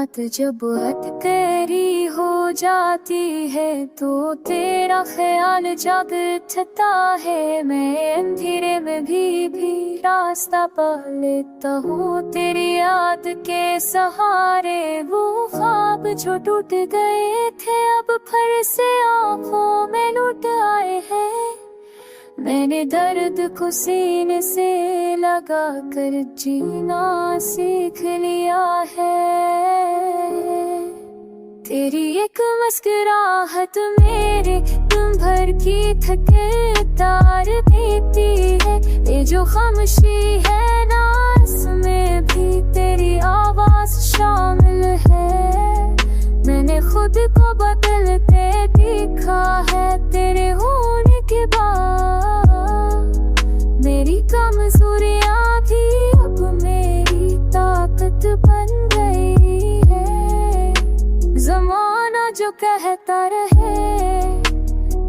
बात जब अटकरी हो जाती है तो तेरा ख्याल जब उठता है। मैं अंधेरे में भी रास्ता पा लेता हूँ तेरी याद के सहारे। वो ख्वाब जो टूट गए थे अब फिर से आँखों में लुट आए हैं। मैंने दर्द को सीने से लगा कर जीना सीख लिया है। तेरी एक मुस्कुराहट मेरे तुम भर की थके तार देती है। ये जो खामोशी है ना इसमें भी तेरी आवाज शामिल है। मैंने खुद को बदलते देखा है तेरे होने के बाद। मेरी कमजोरियां भी अब मेरी ताकत बन गई है। ज़माना जो कहता रहे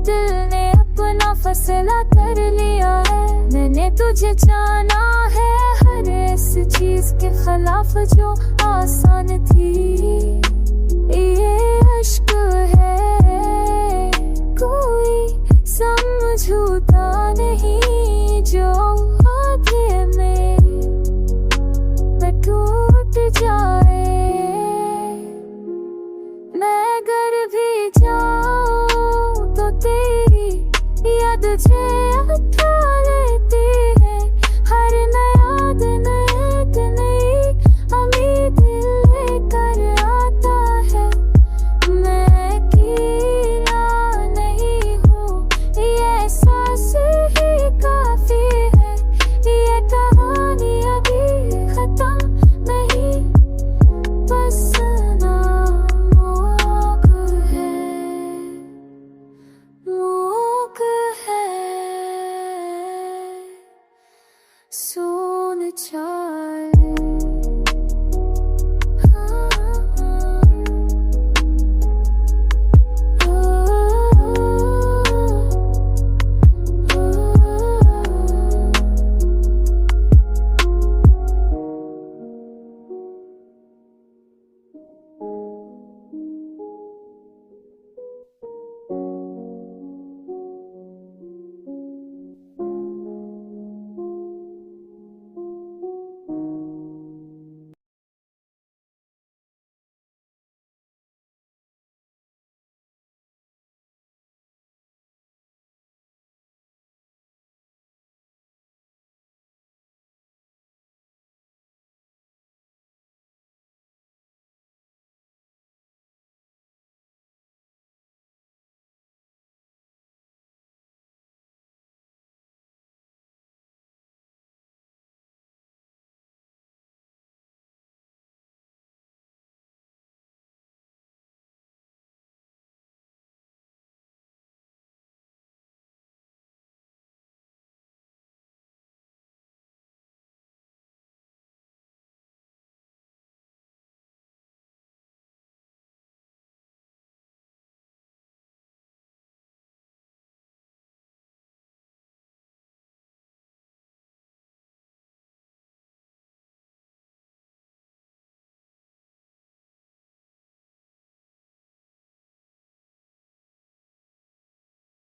दिल ने अपना फैसला कर लिया है। मैंने तुझे जाना है हर ऐसी चीज के खिलाफ जो आसान थी।